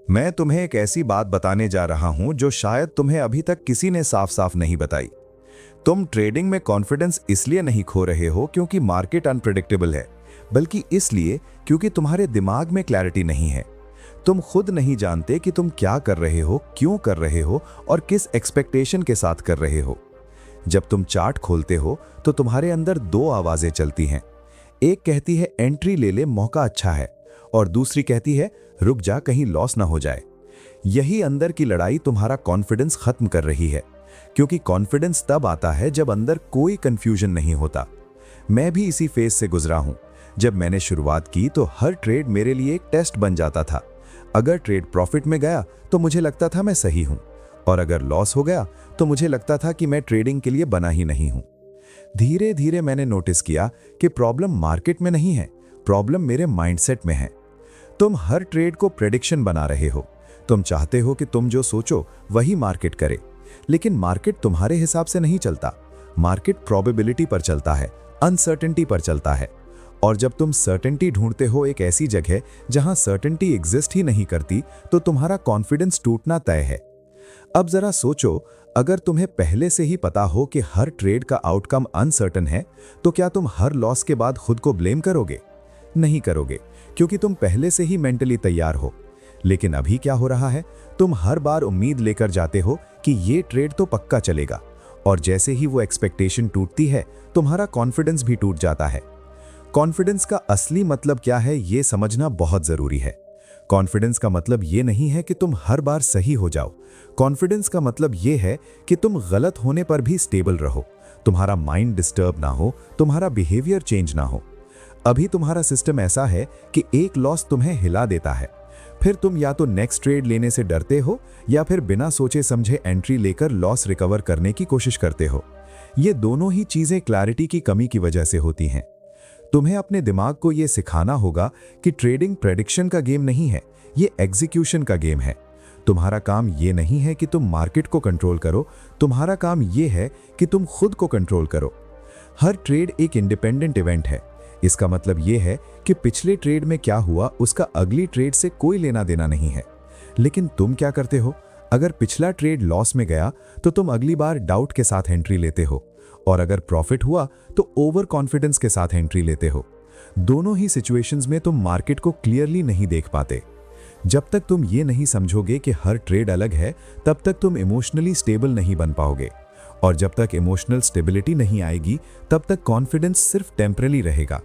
मैं तुम्हें एक ऐसी बात बताने जा रहा हूं जो शायद तुम्हें अभी तक किसी ने साफ साफ नहीं बताई। तुम ट्रेडिंग में कॉन्फिडेंस इसलिए नहीं खो रहे हो क्योंकि मार्केट अनप्रेडिक्टेबल है, बल्कि इसलिए क्योंकि तुम्हारे दिमाग में क्लैरिटी नहीं है। तुम खुद नहीं जानते कि तुम क्या कर रहे हो, क्यों कर रहे हो और किस एक्सपेक्टेशन के साथ कर रहे हो। जब तुम चार्ट खोलते हो तो तुम्हारे अंदर दो आवाजें चलती हैं। एक कहती है एंट्री ले ले, मौका अच्छा है, और दूसरी कहती है रुक जा, कहीं लॉस ना हो जाए। यही अंदर की लड़ाई तुम्हारा कॉन्फिडेंस खत्म कर रही है, क्योंकि कॉन्फिडेंस तब आता है जब अंदर कोई कंफ्यूजन नहीं होता। मैं भी इसी फेज से गुजरा हूं। जब मैंने शुरुआत की तो हर ट्रेड मेरे लिए एक टेस्ट बन जाता था। अगर ट्रेड प्रॉफिट में गया तो मुझे लगता था मैं सही हूं, और अगर लॉस हो गया तो मुझे लगता था कि मैं ट्रेडिंग के लिए बना ही नहीं हूं। धीरे धीरे मैंने नोटिस किया कि प्रॉब्लम मार्केट में नहीं है, प्रॉब्लम मेरे माइंडसेट में है। तुम हर ट्रेड को प्रेडिक्शन बना रहे हो। तुम चाहते हो कि तुम जो सोचो वही मार्केट करे, लेकिन मार्केट तुम्हारे हिसाब से नहीं चलता। मार्केट प्रोबेबिलिटी पर चलता है, अनसर्टेनिटी पर चलता है। और जब तुम सर्टेनिटी ढूंढते हो एक ऐसी जगह जहां सर्टेनिटी एग्जिस्ट ही नहीं करती, तो तुम्हारा कॉन्फिडेंस टूटना तय है। अब जरा सोचो, अगर तुम्हें पहले से ही पता हो कि हर ट्रेड का आउटकम अनसर्टन है, तो क्या तुम हर लॉस के बाद खुद को ब्लेम करोगे? नहीं करोगे, क्योंकि तुम पहले से ही मेंटली तैयार हो। लेकिन अभी क्या हो रहा है, तुम हर बार उम्मीद लेकर जाते हो कि ये ट्रेड तो पक्का चलेगा, और जैसे ही वो एक्सपेक्टेशन टूटती है, तुम्हारा कॉन्फिडेंस भी टूट जाता है। कॉन्फिडेंस का असली मतलब क्या है, ये समझना बहुत जरूरी है। कॉन्फिडेंस का मतलब ये नहीं है कि तुम हर बार सही हो जाओ। कॉन्फिडेंस का मतलब ये है कि तुम गलत होने पर भी स्टेबल रहो, तुम्हारा माइंड डिस्टर्ब ना हो, तुम्हारा बिहेवियर चेंज ना हो। अभी तुम्हारा सिस्टम ऐसा है कि एक लॉस तुम्हें हिला देता है, फिर तुम या तो नेक्स्ट ट्रेड लेने से डरते हो, या फिर बिना सोचे समझे एंट्री लेकर लॉस रिकवर करने की कोशिश करते हो। ये दोनों ही चीजें क्लैरिटी की कमी की वजह से होती हैं। तुम्हें अपने दिमाग को यह सिखाना होगा कि ट्रेडिंग प्रेडिक्शन का गेम नहीं है, ये एग्जीक्यूशन का गेम है। तुम्हारा काम ये नहीं है कि तुम मार्केट को कंट्रोल करो, तुम्हारा काम ये है कि तुम खुद को कंट्रोल करो। हर ट्रेड एक इंडिपेंडेंट इवेंट है। इसका मतलब यह है कि पिछले ट्रेड में क्या हुआ उसका अगली ट्रेड से कोई लेना देना नहीं है। लेकिन तुम क्या करते हो? अगर पिछला ट्रेड लॉस में गया तो तुम अगली बार डाउट के साथ एंट्री लेते हो, और अगर प्रॉफिट हुआ तो ओवर कॉन्फिडेंस के साथ एंट्री लेते हो। दोनों ही सिचुएशंस में तुम मार्केट को क्लियरली नहीं देख पाते। जब तक तुम ये नहीं समझोगे कि हर ट्रेड अलग है, तब तक तुम इमोशनली स्टेबल नहीं बन पाओगे, और जब तक इमोशनल स्टेबिलिटी नहीं आएगी, तब तक कॉन्फिडेंस सिर्फ टेम्पररी रहेगा।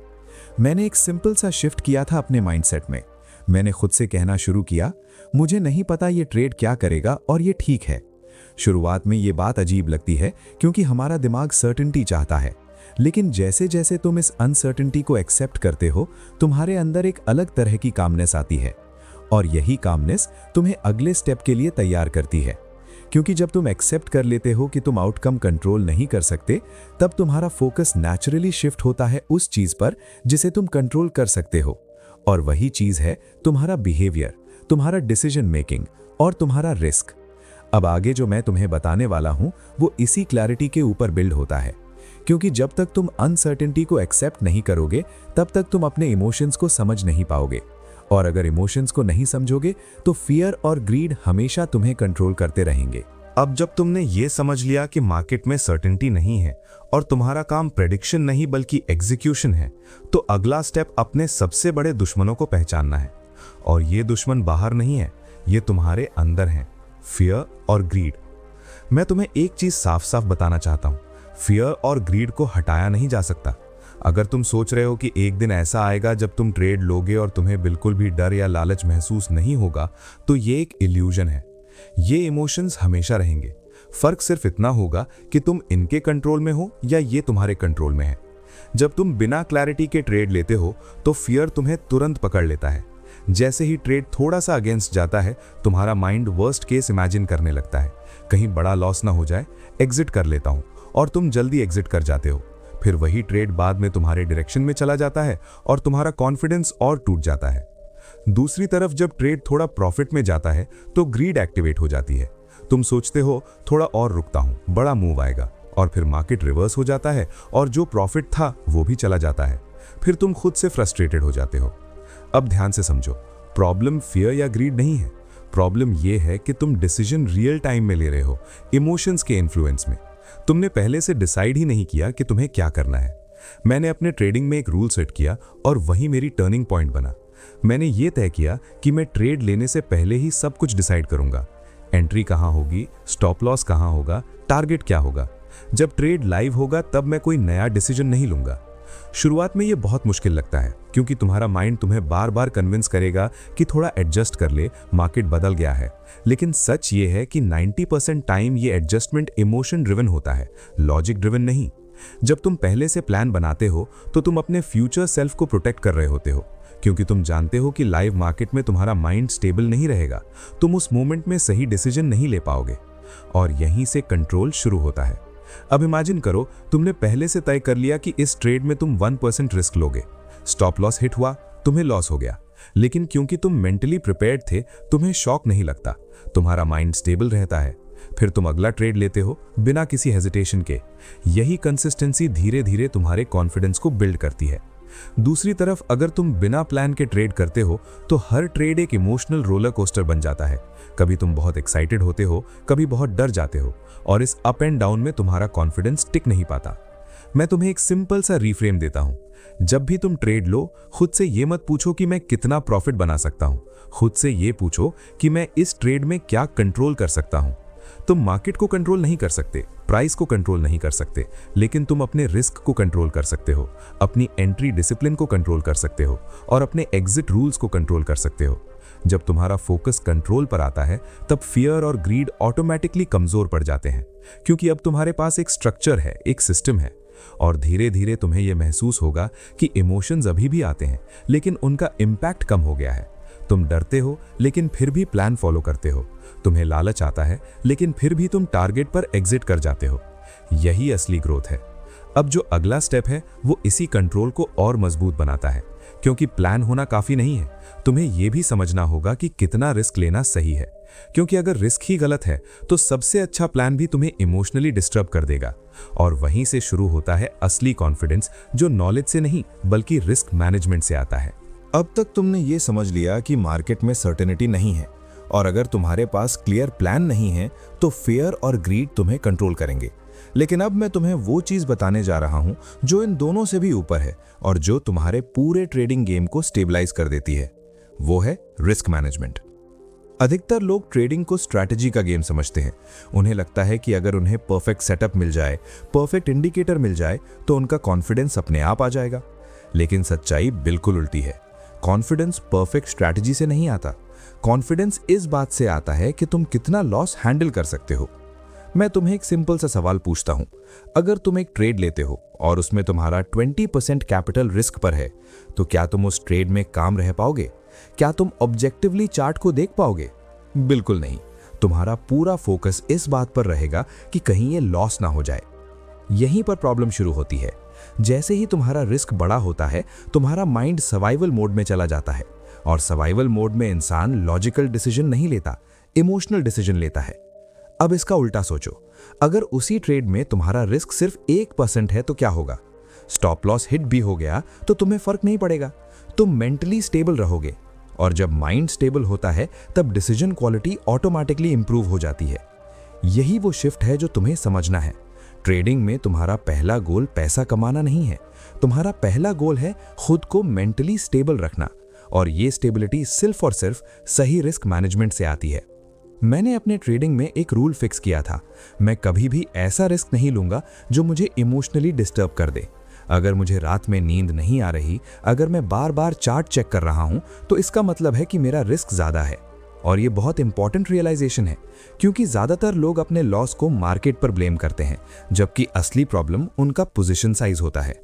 मैंने एक सिंपल सा शिफ्ट किया था अपने माइंडसेट में। मैंने खुद से कहना शुरू किया, मुझे नहीं पता ये ट्रेड क्या करेगा, और ये ठीक है। शुरुआत में ये बात अजीब लगती है, क्योंकि हमारा दिमाग सर्टेनिटी चाहता है। लेकिन जैसे जैसे तुम इस अनसर्टेनिटी को एक्सेप्ट करते हो, तुम्हारे अंदर एक अलग तरह की कामनेस आती है, और यही कामनेस तुम्हें अगले स्टेप के लिए तैयार करती है। क्योंकि जब तुम एक्सेप्ट कर लेते हो कि तुम आउटकम कंट्रोल नहीं कर सकते, तब तुम्हारा फोकस नेचुरली शिफ्ट होता है उस चीज पर जिसे तुम कंट्रोल कर सकते हो, और वही चीज है तुम्हारा बिहेवियर, तुम्हारा डिसीजन मेकिंग और तुम्हारा रिस्क। अब आगे जो मैं तुम्हें बताने वाला हूं वो इसी क्लैरिटी के ऊपर बिल्ड होता है, क्योंकि जब तक तुम अनसर्टेनिटी को एक्सेप्ट नहीं करोगे, तब तक तुम अपने इमोशंस को समझ नहीं पाओगे, और अगर इमोशंस को नहीं समझोगे तो फियर और ग्रीड हमेशा तुम्हें कंट्रोल करते रहेंगे। अब जब तुमने ये समझ लिया कि मार्केट में सर्टेनिटी नहीं है और तुम्हारा काम प्रेडिक्शन नहीं बल्कि एग्जीक्यूशन है, तो अगला स्टेप अपने सबसे बड़े दुश्मनों को पहचानना है। और ये दुश्मन बाहर नहीं है, ये तुम्हारे अंदर हैं, फियर और ग्रीड। मैं तुम्हें एक चीज साफ साफ बताना चाहता हूं, फियर और ग्रीड को हटाया नहीं जा सकता। अगर तुम सोच रहे हो कि एक दिन ऐसा आएगा जब तुम ट्रेड लोगे और तुम्हें बिल्कुल भी डर या लालच महसूस नहीं होगा, तो ये एक इल्यूजन है। ये इमोशंस हमेशा रहेंगे। फर्क सिर्फ इतना होगा कि तुम इनके कंट्रोल में हो या ये तुम्हारे कंट्रोल में है। जब तुम बिना क्लैरिटी के ट्रेड लेते हो तो फियर तुम्हें तुरंत पकड़ लेता है। जैसे ही ट्रेड थोड़ा सा अगेंस्ट जाता है, तुम्हारा माइंड वर्स्ट केस इमेजिन करने लगता है, कहीं बड़ा लॉस ना हो जाए, एग्जिट कर लेता हूं, और तुम जल्दी एग्जिट कर जाते हो। फिर वही ट्रेड बाद में तुम्हारे डायरेक्शन में चला जाता है और तुम्हारा कॉन्फिडेंस और टूट जाता है। दूसरी तरफ जब ट्रेड थोड़ा प्रॉफिट में जाता है तो ग्रीड एक्टिवेट हो जाती है। तुम सोचते हो थोड़ा और रुकता हूं, बड़ा मूव आएगा, और फिर मार्केट रिवर्स हो जाता है और जो प्रॉफिट था वो भी चला जाता है। फिर तुम खुद से फ्रस्ट्रेटेड हो जाते हो। अब ध्यान से समझो, प्रॉब्लम फियर या ग्रीड नहीं है, प्रॉब्लम ये है कि तुम डिसीजन रियल टाइम में ले रहे हो, इमोशंस के इन्फ्लुएंस में। तुमने पहले से डिसाइड ही नहीं किया कि तुम्हें क्या करना है। मैंने अपने ट्रेडिंग में एक रूल सेट किया और वही मेरी टर्निंग पॉइंट बना। मैंने ये तय किया कि मैं ट्रेड लेने से पहले ही सब कुछ डिसाइड करूंगा। एंट्री कहाँ होगी, स्टॉप लॉस कहाँ होगा, टारगेट क्या होगा। जब ट्रेड लाइव होगा तब मैं कोई नया डिसीजन नहीं लूंगा। शुरुआत में ये बहुत मुश्किल लगता है क्योंकि तुम्हारा माइंड तुम्हें बार बार कन्विंस करेगा कि थोड़ा एडजस्ट कर ले, मार्केट बदल गया है। लेकिन सच ये है कि 90% टाइम ये एडजस्टमेंट इमोशन ड्रिवन होता है, लॉजिक ड्रिवन नहीं। जब तुम पहले से प्लान बनाते हो तो तुम अपने फ्यूचर सेल्फ को प्रोटेक्ट कर रहे होते हो, क्योंकि तुम जानते हो कि लाइव मार्केट में तुम्हारा माइंड स्टेबल नहीं रहेगा, तुम उस मोमेंट में सही डिसीजन नहीं ले पाओगे और यहीं से कंट्रोल शुरू होता है। अब इमेजिन करो तुमने पहले से तय कर लिया कि इस ट्रेड में तुम 1% रिस्क लोगे। स्टॉप लॉस हिट हुआ, तुम्हें लॉस हो गया, लेकिन क्योंकि तुम मेंटली प्रिपेयर्ड थे तुम्हें शॉक नहीं लगता, तुम्हारा माइंड स्टेबल रहता है। फिर तुम अगला ट्रेड लेते हो बिना किसी हेजिटेशन के। यही कंसिस्टेंसी धीरे धीरे तुम्हारे कॉन्फिडेंस को बिल्ड करती है। दूसरी तरफ अगर तुम बिना प्लान के ट्रेड करते हो तो हर ट्रेड एक इमोशनल रोलर कोस्टर बन जाता है। कभी तुम बहुत एक्साइटेड होते हो, कभी बहुत डर जाते हो और इस अप एंड डाउन में तुम्हारा कॉन्फिडेंस टिक नहीं पाता। मैं तुम्हें एक सिंपल सा रिफ्रेम देता हूं। जब भी तुम ट्रेड लो, खुद से ये मत पूछो कि मैं कितना प्रॉफिट बना सकता हूं, खुद से ये पूछो कि मैं इस ट्रेड में क्या कंट्रोल कर सकता हूं। तुम मार्केट को कंट्रोल नहीं कर सकते, प्राइस को कंट्रोल नहीं कर सकते, लेकिन तुम अपने रिस्क को कंट्रोल कर सकते हो, अपनी एंट्री डिसिप्लिन को कंट्रोल कर सकते हो और अपने एग्जिट रूल्स को कंट्रोल कर सकते हो। जब तुम्हारा फोकस कंट्रोल पर आता है तब फियर और ग्रीड ऑटोमेटिकली कमजोर पड़ जाते हैं, क्योंकि अब तुम्हारे पास एक स्ट्रक्चर है, एक सिस्टम है। और धीरे धीरे तुम्हें यह महसूस होगा कि इमोशंस अभी भी आते हैं लेकिन उनका इम्पैक्ट कम हो गया है। तुम डरते हो लेकिन फिर भी प्लान फॉलो करते हो, तुम्हें लालच आता है लेकिन फिर भी तुम टारगेट पर एग्जिट कर जाते हो। यही असली ग्रोथ है। अब जो अगला स्टेप है वो इसी कंट्रोल को और मजबूत बनाता है, क्योंकि प्लान होना काफी नहीं है, तुम्हें यह भी समझना होगा कि कितना रिस्क लेना सही है। क्योंकि अगर रिस्क ही गलत है तो सबसे अच्छा प्लान भी तुम्हें इमोशनली डिस्टर्ब कर देगा। और वहीं से शुरू होता है असली कॉन्फिडेंस, जो नॉलेज से नहीं बल्कि रिस्क मैनेजमेंट से आता है। अब तक तुमने ये समझ लिया कि मार्केट में सर्टेनिटी नहीं है और अगर तुम्हारे पास क्लियर प्लान नहीं है तो फियर और ग्रीड तुम्हें कंट्रोल करेंगे। लेकिन अब मैं तुम्हें वो चीज बताने जा रहा हूं जो इन दोनों से भी ऊपर है और जो तुम्हारे पूरे ट्रेडिंग गेम को स्टेबलाइज कर देती है। वो है रिस्क मैनेजमेंट। अधिकतर लोग ट्रेडिंग को स्ट्रैटेजी का गेम समझते हैं। उन्हें लगता है कि अगर उन्हें परफेक्ट सेटअप मिल जाए, परफेक्ट इंडिकेटर मिल जाए तो उनका कॉन्फिडेंस अपने आप आ जाएगा। लेकिन सच्चाई बिल्कुल उल्टी है। कॉन्फिडेंस परफेक्ट स्ट्रैटेजी से नहीं आता। कॉन्फिडेंस इस बात से आता है कि तुम कितना लॉस हैंडल कर सकते हो। मैं तुम्हें एक सिंपल सा सवाल पूछता हूं, अगर तुम एक ट्रेड लेते हो और उसमें तुम्हारा 20% कैपिटल रिस्क पर है, तो क्या तुम उस ट्रेड में काम रह पाओगे? क्या तुम ऑब्जेक्टिवली चार्ट को देख पाओगे? बिल्कुल नहीं। तुम्हारा पूरा फोकस इस बात पर रहेगा कि कहीं ये लॉस ना हो जाए। यहीं पर प्रॉब्लम शुरू होती है। जैसे ही तुम्हारा रिस्क बड़ा होता है, तुम्हारा माइंड सर्वाइवल मोड में चला जाता है और सर्वाइवल मोड में इंसान लॉजिकल डिसीजन नहीं लेता, इमोशनल डिसीजन लेता है। अब इसका उल्टा सोचो, अगर उसी ट्रेड में तुम्हारा रिस्क सिर्फ 1% है तो क्या होगा? स्टॉप लॉस हिट भी हो गया तो तुम्हें फर्क नहीं पड़ेगा, तुम मेंटली स्टेबल रहोगे और जब माइंड स्टेबल होता है तब डिसीजन क्वालिटी ऑटोमेटिकली इंप्रूव हो जाती है। यही वो शिफ्ट है जो तुम्हें समझना है। ट्रेडिंग में तुम्हारा पहला गोल पैसा कमाना नहीं है, तुम्हारा पहला गोल है खुद को मेंटली स्टेबल रखना और ये स्टेबिलिटी सिर्फ और सिर्फ सही रिस्क मैनेजमेंट से आती है। मैंने अपने ट्रेडिंग में एक रूल फिक्स किया था, मैं कभी भी ऐसा रिस्क नहीं लूंगा जो मुझे इमोशनली डिस्टर्ब कर दे। अगर मुझे रात में नींद नहीं आ रही, अगर मैं बार बार चार्ट चेक कर रहा हूं, तो इसका मतलब है कि मेरा रिस्क ज्यादा है। और ये बहुत इंपॉर्टेंट रियलाइजेशन है, क्योंकि ज्यादातर लोग अपने लॉस को मार्केट पर ब्लेम करते हैं, जबकि असली प्रॉब्लम उनका पोजीशन साइज होता है।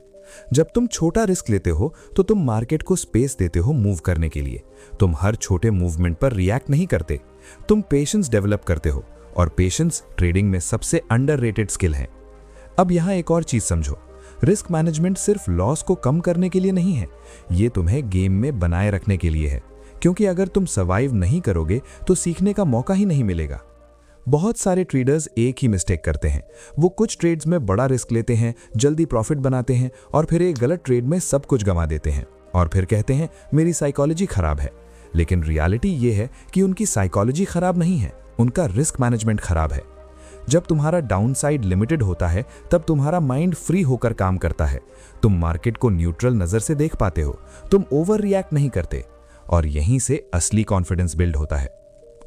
जब तुम छोटा रिस्क लेते हो तो तुम मार्केट को स्पेस देते हो मूव करने के लिए। तुम हर छोटे मूवमेंट पर रिएक्ट नहीं करते, तुम पेशेंस डेवलप करते हो और पेशेंस ट्रेडिंग में सबसे अंडररेटेड स्किल है। अब यहाँ एक और चीज समझो, रिस्क मैनेजमेंट सिर्फ लॉस को कम करने के लिए नहीं है, ये तुम्हें गेम में बनाए रखने के लिए है। क्योंकि अगर तुम सर्वाइव नहीं करोगे तो सीखने का मौका ही नहीं मिलेगा। बहुत सारे ट्रेडर्स एक ही मिस्टेक करते हैं, वो कुछ ट्रेड्स में बड़ा रिस्क लेते हैं, जल्दी प्रॉफिट बनाते हैं और फिर एक गलत ट्रेड में सब कुछ गंवा देते हैं और फिर कहते हैं मेरी साइकोलॉजी खराब है। लेकिन रियलिटी ये है कि उनकी साइकोलॉजी खराब नहीं है, उनका रिस्क मैनेजमेंट खराब है। जब तुम्हारा डाउनसाइड लिमिटेड होता है तब तुम्हारा माइंड फ्री होकर काम करता है। तुम मार्केट को न्यूट्रल नजर से देख पाते हो, तुम ओवर रिएक्ट नहीं करते, और यहीं से असली कॉन्फिडेंस बिल्ड होता है।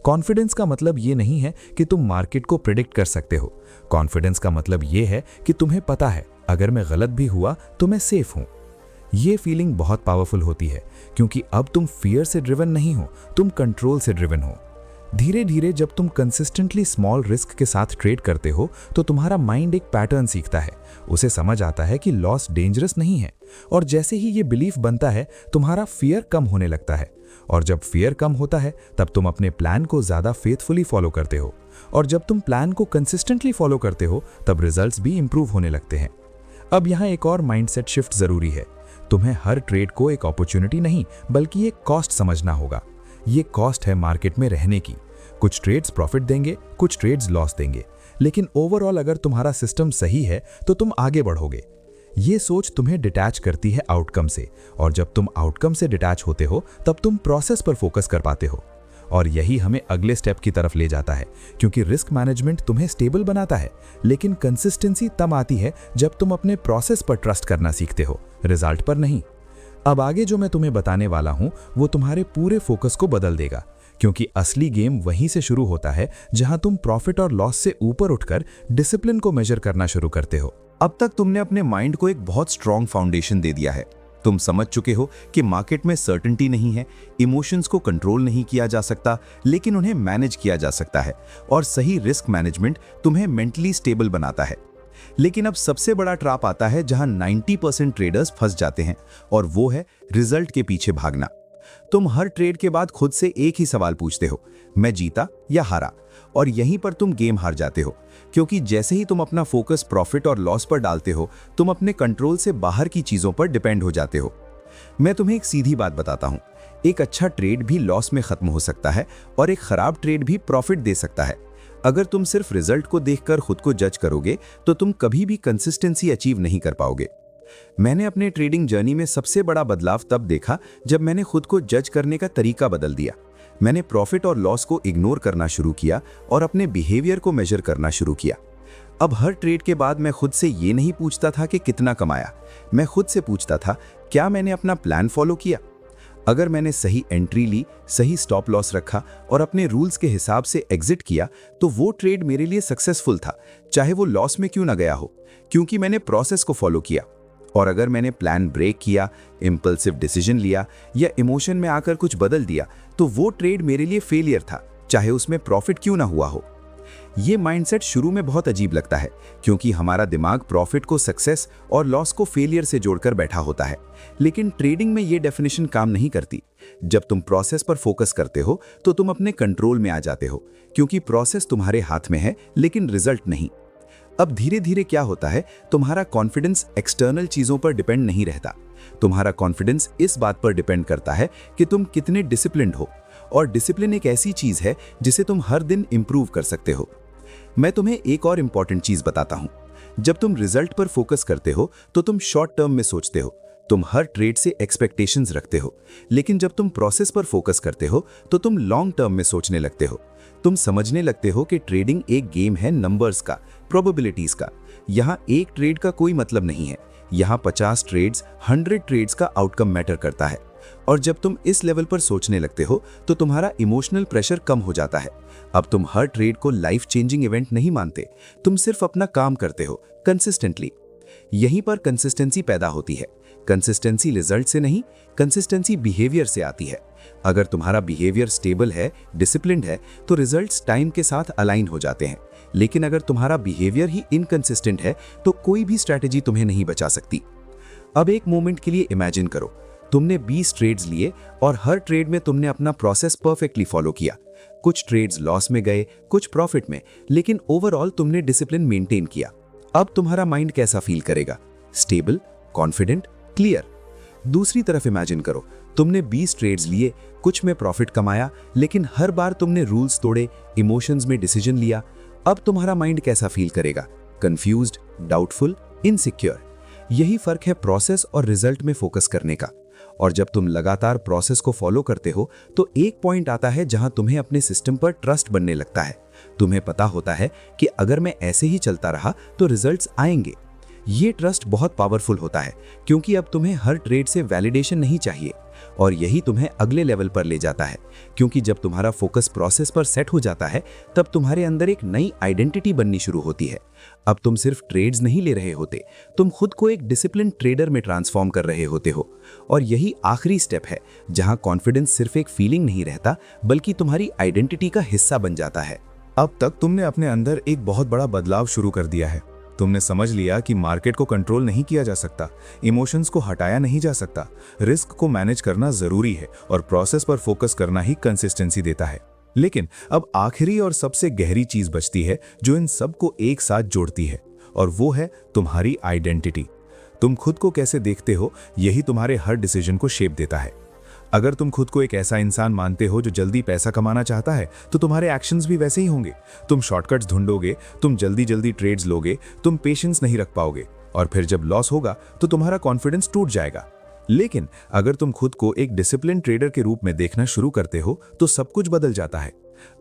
कॉन्फिडेंस का मतलब ये नहीं है कि तुम मार्केट को प्रिडिक्ट कर सकते हो। कॉन्फिडेंस का मतलब ये है कि तुम्हें पता है अगर मैं गलत भी हुआ तो मैं सेफ हूं। ये फीलिंग बहुत पावरफुल होती है क्योंकि अब तुम फियर से ड्रिवन नहीं हो, तुम कंट्रोल से ड्रिवन हो। धीरे धीरे जब तुम कंसिस्टेंटली स्मॉल रिस्क के साथ ट्रेड करते हो तो तुम्हारा माइंड एक पैटर्न सीखता है। उसे समझ आता है कि लॉस डेंजरस नहीं है, और जैसे ही ये बिलीफ बनता है तुम्हारा फियर कम होने लगता है। और जब फियर कम होता है तब तुम अपने प्लान को ज्यादा फेथफुली फॉलो करते हो, और जब तुम प्लान को कंसिस्टेंटली फॉलो करते हो तब रिजल्ट्स भी इंप्रूव होने लगते हैं। अब यहाँ एक और माइंडसेट शिफ्ट जरूरी है। तुम्हें हर ट्रेड को एक अपॉर्चुनिटी नहीं बल्कि एक कॉस्ट समझना होगा। ये कॉस्ट है मार्केट में रहने की। कुछ ट्रेड्स प्रॉफिट देंगे, कुछ ट्रेड्स लॉस देंगे, लेकिन ओवरऑल अगर तुम्हारा सिस्टम सही है तो तुम आगे बढ़ोगे। ये सोच तुम्हें डिटैच करती है आउटकम से, और जब तुम आउटकम से डिटैच होते हो तब तुम प्रोसेस पर फोकस कर पाते हो। और यही हमें अगले स्टेप की तरफ ले जाता है, क्योंकि रिस्क मैनेजमेंट तुम्हें स्टेबल बनाता है, लेकिन कंसिस्टेंसी तब आती है जब तुम अपने प्रोसेस पर ट्रस्ट करना सीखते हो, रिजल्ट पर नहीं। अब आगे जो मैं तुम्हें बताने वाला हूं वो तुम्हारे पूरे फोकस को बदल देगा, क्योंकि असली गेम वहीं से शुरू होता है जहां तुम प्रॉफिट और लॉस से ऊपर उठकर डिसिप्लिन को मेजर करना शुरू करते हो। अब तक तुमने अपने माइंड को एक बहुत स्ट्रॉन्ग फाउंडेशन दे दिया है। तुम समझ चुके हो कि मार्केट में सर्टेनिटी नहीं है, इमोशंस को कंट्रोल नहीं किया जा सकता, लेकिन उन्हें मैनेज किया जा सकता है, और सही रिस्क मैनेजमेंट तुम्हें मेंटली स्टेबल बनाता है। लेकिन अब सबसे बड़ा ट्रैप आता है जहां 90% ट्रेडर्स फंस जाते हैं, और वो है रिजल्ट के पीछे भागना। तुम हर ट्रेड के बाद खुद से एक ही सवाल पूछते हो, मैं जीता या हारा, और यहीं पर तुम गेम हार जाते हो, क्योंकि जैसे ही तुम अपना फोकस प्रॉफिट और लॉस पर डालते हो तुम अपने कंट्रोल से बाहर की चीजों पर डिपेंड हो जाते हो। मैं तुम्हें एक सीधी बात बताता हूं, एक अच्छा ट्रेड भी लॉस में खत्म हो सकता है और एक खराब ट्रेड भी प्रॉफिट दे सकता है। अगर तुम सिर्फ रिजल्ट को देखकर खुद को जज करोगे तो तुम कभी भी कंसिस्टेंसी अचीव नहीं कर पाओगे। मैंने अपने ट्रेडिंग जर्नी में सबसे बड़ा बदलाव तब देखा जब मैंने खुद को जज करने का तरीका बदल दिया। मैंने प्रॉफिट और लॉस को इग्नोर करना शुरू किया और अपने बिहेवियर को मेजर करना शुरू किया। अब हर ट्रेड के बाद मैं खुद से ये नहीं पूछता था कि कितना कमाया, मैं खुद से पूछता था क्या मैंने अपना प्लान फॉलो किया। अगर मैंने सही एंट्री ली, सही स्टॉप लॉस रखा और अपने रूल्स के हिसाब से एग्जिट किया तो वो ट्रेड मेरे लिए सक्सेसफुल था, चाहे वो लॉस में क्यों ना गया हो, क्योंकि मैंने प्रोसेस को फॉलो किया। और अगर मैंने प्लान ब्रेक किया, इंपल्सिव डिसीजन लिया या इमोशन में आकर कुछ बदल दिया तो वो ट्रेड मेरे लिए फेलियर था, चाहे उसमें प्रॉफिट क्यों ना हुआ हो। ये माइंडसेट शुरू में बहुत अजीब लगता है, क्योंकि हमारा दिमाग प्रॉफिट को सक्सेस और लॉस को फेलियर से जोड़कर बैठा होता है। लेकिन ट्रेडिंग में ये डेफिनेशन काम नहीं करती। जब तुम प्रोसेस पर फोकस करते हो तो तुम अपने कंट्रोल में आ जाते हो, क्योंकि प्रोसेस तुम्हारे हाथ में है लेकिन रिजल्ट नहीं। अब धीरे धीरे क्या होता है, तुम्हारा कॉन्फिडेंस एक्सटर्नल चीजों पर डिपेंड नहीं रहता। तुम्हारा कॉन्फिडेंस इस बात पर डिपेंड करता है कि तुम कितने डिसिप्लिन्ड हो, और डिसिप्लिन एक ऐसी चीज है जिसे तुम हर दिन इंप्रूव कर सकते हो। मैं तुम्हें एक और इंपॉर्टेंट चीज बताता हूं। जब तुम रिजल्ट पर फोकस करते हो तो तुम शॉर्ट टर्म में सोचते हो, तुम हर ट्रेड से एक्सपेक्टेशंस रखते हो। लेकिन जब तुम प्रोसेस पर फोकस करते हो तो तुम लॉन्ग टर्म में सोचने लगते हो। तुम समझने लगते हो कि ट्रेडिंग एक गेम है नंबर्स का, प्रोबेबिलिटीज का। यहाँ एक ट्रेड का कोई मतलब नहीं है, यहाँ 50 ट्रेड्स 100 ट्रेड्स का आउटकम मैटर करता है। और जब तुम इस लेवल पर सोचने लगते हो तो तुम्हारा इमोशनल प्रेशर कम हो जाता है। अब तुम हर ट्रेड को लाइफ चेंजिंग इवेंट नहीं मानते, तुम सिर्फ अपना काम करते हो कंसिस्टेंटली। यहीं पर कंसिस्टेंसी पैदा होती है। कंसिस्टेंसी रिजल्ट से नहीं, कंसिस्टेंसी बिहेवियर से आती है। अगर तुम्हारा बिहेवियर स्टेबल है, डिसिप्लिन्ड है, तो रिजल्ट्स टाइम के साथ अलाइन हो जाते हैं। लेकिन अगर तुम्हारा बिहेवियर ही इनकंसिस्टेंट है तो कोई भी स्ट्रैटेजी तुम्हें नहीं बचा सकती। अब एक मोमेंट के लिए इमेजिन करो, तुमने 20 ट्रेड्स लिए और हर ट्रेड में तुमने अपना प्रोसेस परफेक्टली फॉलो किया। कुछ ट्रेड्स लॉस में गए, कुछ प्रॉफिट में, लेकिन ओवरऑल तुमने डिसिप्लिन मेंटेन किया। अब तुम्हारा माइंड कैसा फील करेगा? Stable, confident, clear. दूसरी तरफ इमेजिन करो, तुमने 20 ट्रेड्स लिए, कुछ में प्रॉफिट कमाया, लेकिन हर बार तुमने रूल्स तोड़े, इमोशंस में डिसीजन लिया। अब तुम्हारा माइंड कैसा फील करेगा? Confused, doubtful, insecure. यही फर्क है प्रोसेस और रिजल्ट में फोकस करने का। और जब तुम लगातार प्रोसेस को फॉलो करते हो तो एक पॉइंट आता है जहां तुम्हें अपने सिस्टम पर ट्रस्ट बनने लगता है। तुम्हें पता होता है कि अगर मैं ऐसे ही चलता रहा तो रिजल्ट्स आएंगे। ये ट्रस्ट बहुत पावरफुल होता है क्योंकि अब तुम्हें हर ट्रेड से वैलिडेशन नहीं चाहिए, और यही तुम्हें अगले लेवल पर ले जाता है, क्योंकि जब तुम्हारा फोकस प्रोसेस पर सेट हो जाता है तब तुम्हारे अंदर एक नई आइडेंटिटी बननी शुरू होती है। अब तुम सिर्फ ट्रेड्स नहीं ले रहे होते, तुम खुद को एक डिसिप्लिन ट्रेडर में ट्रांसफॉर्म कर रहे होते हो। और यही आखिरी स्टेप है जहां कॉन्फिडेंस सिर्फ एक फीलिंग नहीं रहता बल्कि तुम्हारी आइडेंटिटी का हिस्सा बन जाता है। अब तक तुमने अपने अंदर एक बहुत बड़ा बदलाव शुरू कर दिया है। तुमने समझ लिया कि मार्केट को कंट्रोल नहीं किया जा सकता, इमोशंस को हटाया नहीं जा सकता, रिस्क को मैनेज करना जरूरी है और प्रोसेस पर फोकस करना ही कंसिस्टेंसी देता है। लेकिन अब आखिरी और सबसे गहरी चीज बचती है जो इन सबको एक साथ जोड़ती है, और वो है तुम्हारी आइडेंटिटी। तुम खुद को कैसे देखते हो, यही तुम्हारे हर डिसीजन को शेप देता है। अगर तुम खुद को एक ऐसा इंसान मानते हो जो जल्दी पैसा कमाना चाहता है, तो तुम्हारे एक्शंस भी वैसे ही होंगे। तुम शॉर्टकट्स ढूंढोगे, तुम जल्दी जल्दी ट्रेड्स लोगे, तुम पेशेंस नहीं रख पाओगे, और फिर जब लॉस होगा तो तुम्हारा कॉन्फिडेंस टूट जाएगा। लेकिन अगर तुम खुद को एक डिसिप्लिन ट्रेडर के रूप में देखना शुरू करते हो तो सब कुछ बदल जाता है।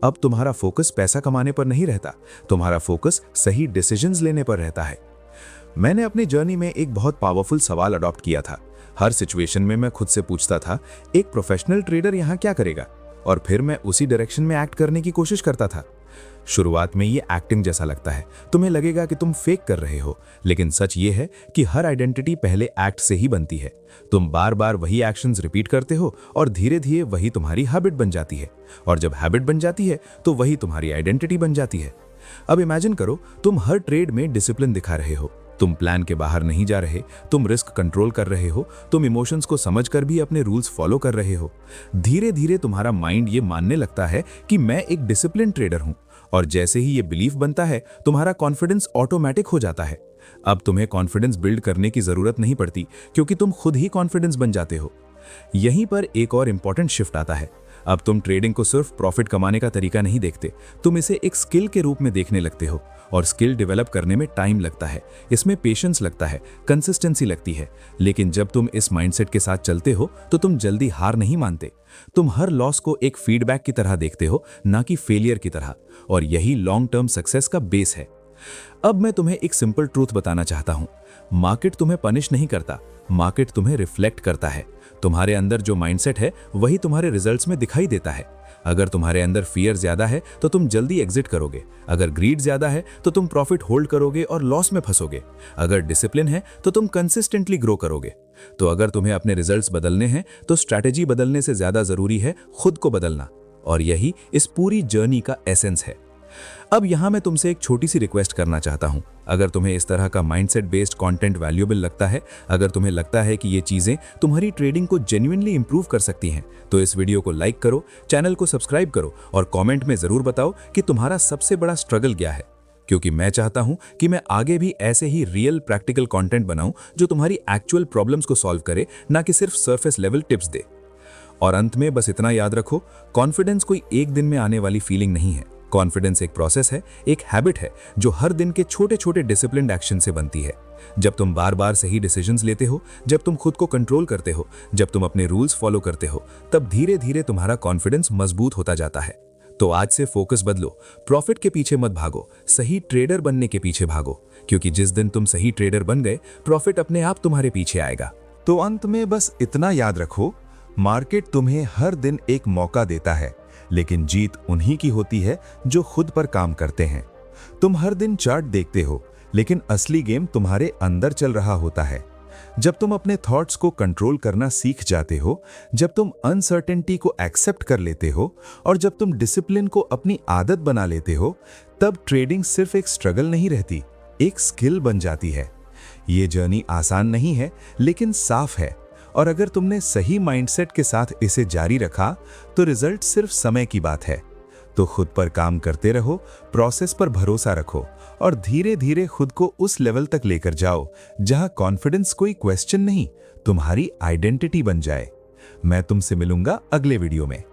अब तुम्हारा फोकस पैसा कमाने पर नहीं रहता, तुम्हारा फोकस सही डिसीजंस लेने पर रहता है। मैंने अपनी जर्नी में एक बहुत पावरफुल सवाल अडॉप्ट किया था। हर सिचुएशन में मैं खुद से पूछता था, एक प्रोफेशनल ट्रेडर यहाँ क्या करेगा, और फिर मैं उसी डायरेक्शन में एक्ट करने की कोशिश करता था। शुरुआत में ये एक्टिंग जैसा लगता है, तुम्हें लगेगा कि तुम फेक कर रहे हो, लेकिन सच ये है कि हर आइडेंटिटी पहले एक्ट से ही बनती है। तुम बार बार वही एक्शंस रिपीट करते हो और धीरे धीरे वही तुम्हारी हैबिट बन जाती है, और जब हैबिट बन जाती है तो वही तुम्हारी आइडेंटिटी बन जाती है। अब इमेजिन करो, तुम हर ट्रेड में डिसिप्लिन दिखा रहे हो, तुम प्लान के बाहर नहीं जा रहे, तुम रिस्क कंट्रोल कर रहे हो, तुम इमोशंस को समझकर भी अपने रूल्स फॉलो कर रहे हो। धीरे धीरे तुम्हारा माइंड ये मानने लगता है कि मैं एक डिसिप्लिन ट्रेडर हूं, और जैसे ही ये बिलीफ बनता है तुम्हारा कॉन्फिडेंस ऑटोमेटिक हो जाता है। अब तुम्हें कॉन्फिडेंस बिल्ड करने की जरूरत नहीं पड़ती, क्योंकि तुम खुद ही कॉन्फिडेंस बन जाते हो। यहीं पर एक और इंपॉर्टेंट शिफ्ट आता है। अब तुम ट्रेडिंग को सिर्फ प्रॉफिट कमाने का तरीका नहीं देखते, तुम इसे एक स्किल के रूप में देखने लगते हो, और स्किल डेवलप करने में टाइम लगता है, इसमें पेशेंस लगता है, कंसिस्टेंसी लगती है। लेकिन जब तुम इस माइंडसेट के साथ चलते हो तो तुम जल्दी हार नहीं मानते। तुम हर लॉस को एक फीडबैक की तरह देखते हो, ना कि फेलियर की तरह, और यही लॉन्ग टर्म सक्सेस का बेस है। अब मैं तुम्हें एक सिंपल ट्रूथ बताना चाहता हूं। मार्केट तुम्हें पनिश नहीं करता, मार्केट तुम्हें रिफ्लेक्ट करता है। तुम्हारे अंदर जो माइंडसेट है वही तुम्हारे रिजल्ट्स में दिखाई देता है। अगर तुम्हारे अंदर फियर ज्यादा है तो तुम जल्दी एग्जिट करोगे, अगर ग्रीड ज्यादा है तो तुम प्रॉफिट होल्ड करोगे और लॉस में फंसोगे, अगर डिसिप्लिन है तो तुम कंसिस्टेंटली ग्रो करोगे। तो अगर तुम्हें अपने रिजल्ट्स बदलने हैं तो स्ट्रैटेजी बदलने से ज्यादा जरूरी है खुद को बदलना, और यही इस पूरी जर्नी का एसेंस है। अब यहां मैं तुमसे एक छोटी सी रिक्वेस्ट करना चाहता हूं। अगर तुम्हें इस तरह का माइंडसेट बेस्ड कंटेंट वैल्यूएबल लगता है, अगर तुम्हें लगता है कि ये चीजें तुम्हारी ट्रेडिंग को जेन्युइनली इंप्रूव कर सकती हैं, तो इस वीडियो को लाइक करो, चैनल को सब्सक्राइब करो, और कमेंट में जरूर बताओ कि तुम्हारा सबसे बड़ा स्ट्रगल क्या है, क्योंकि मैं चाहता हूं कि मैं आगे भी ऐसे ही रियल प्रैक्टिकल कंटेंट बनाऊं जो तुम्हारी एक्चुअल प्रॉब्लम्स को सॉल्व करे, ना कि सिर्फ सरफेस लेवल टिप्स दे। और अंत में बस इतना याद रखो, कॉन्फिडेंस कोई एक दिन में आने वाली फीलिंग नहीं है। कॉन्फिडेंस एक प्रोसेस है, एक हैबिट है जो हर दिन के छोटे छोटे डिसिप्लिन्ड एक्शन से बनती है। जब तुम बार बार सही डिसीजंस लेते हो, जब तुम खुद को कंट्रोल करते हो, जब तुम अपने रूल्स फॉलो करते हो, तब धीरे धीरे तुम्हारा कॉन्फिडेंस मजबूत होता जाता है। तो आज से फोकस बदलो, प्रॉफिट के पीछे मत भागो, सही ट्रेडर बनने के पीछे भागो, क्योंकि जिस दिन तुम सही ट्रेडर बन गए, प्रॉफिट अपने आप तुम्हारे पीछे आएगा। तो अंत में बस इतना याद रखो, मार्केट तुम्हें हर दिन एक मौका देता है, लेकिन जीत उन्हीं की होती है जो खुद पर काम करते हैं। तुम हर दिन चार्ट देखते हो, लेकिन असली गेम तुम्हारे अंदर चल रहा होता है। जब तुम अपने थॉट्स को कंट्रोल करना सीख जाते हो, जब तुम अनसर्टेनिटी को एक्सेप्ट कर लेते हो, और जब तुम डिसिप्लिन को अपनी आदत बना लेते हो, तब ट्रेडिंग सिर्फ एक स्ट्रगल नहीं रहती, एक स्किल बन जाती है। ये जर्नी आसान नहीं है, लेकिन साफ है, और अगर तुमने सही माइंडसेट के साथ इसे जारी रखा तो रिजल्ट सिर्फ समय की बात है। तो खुद पर काम करते रहो, प्रोसेस पर भरोसा रखो, और धीरे धीरे खुद को उस लेवल तक लेकर जाओ जहां कॉन्फिडेंस कोई क्वेश्चन नहीं, तुम्हारी आइडेंटिटी बन जाए। मैं तुमसे मिलूंगा अगले वीडियो में।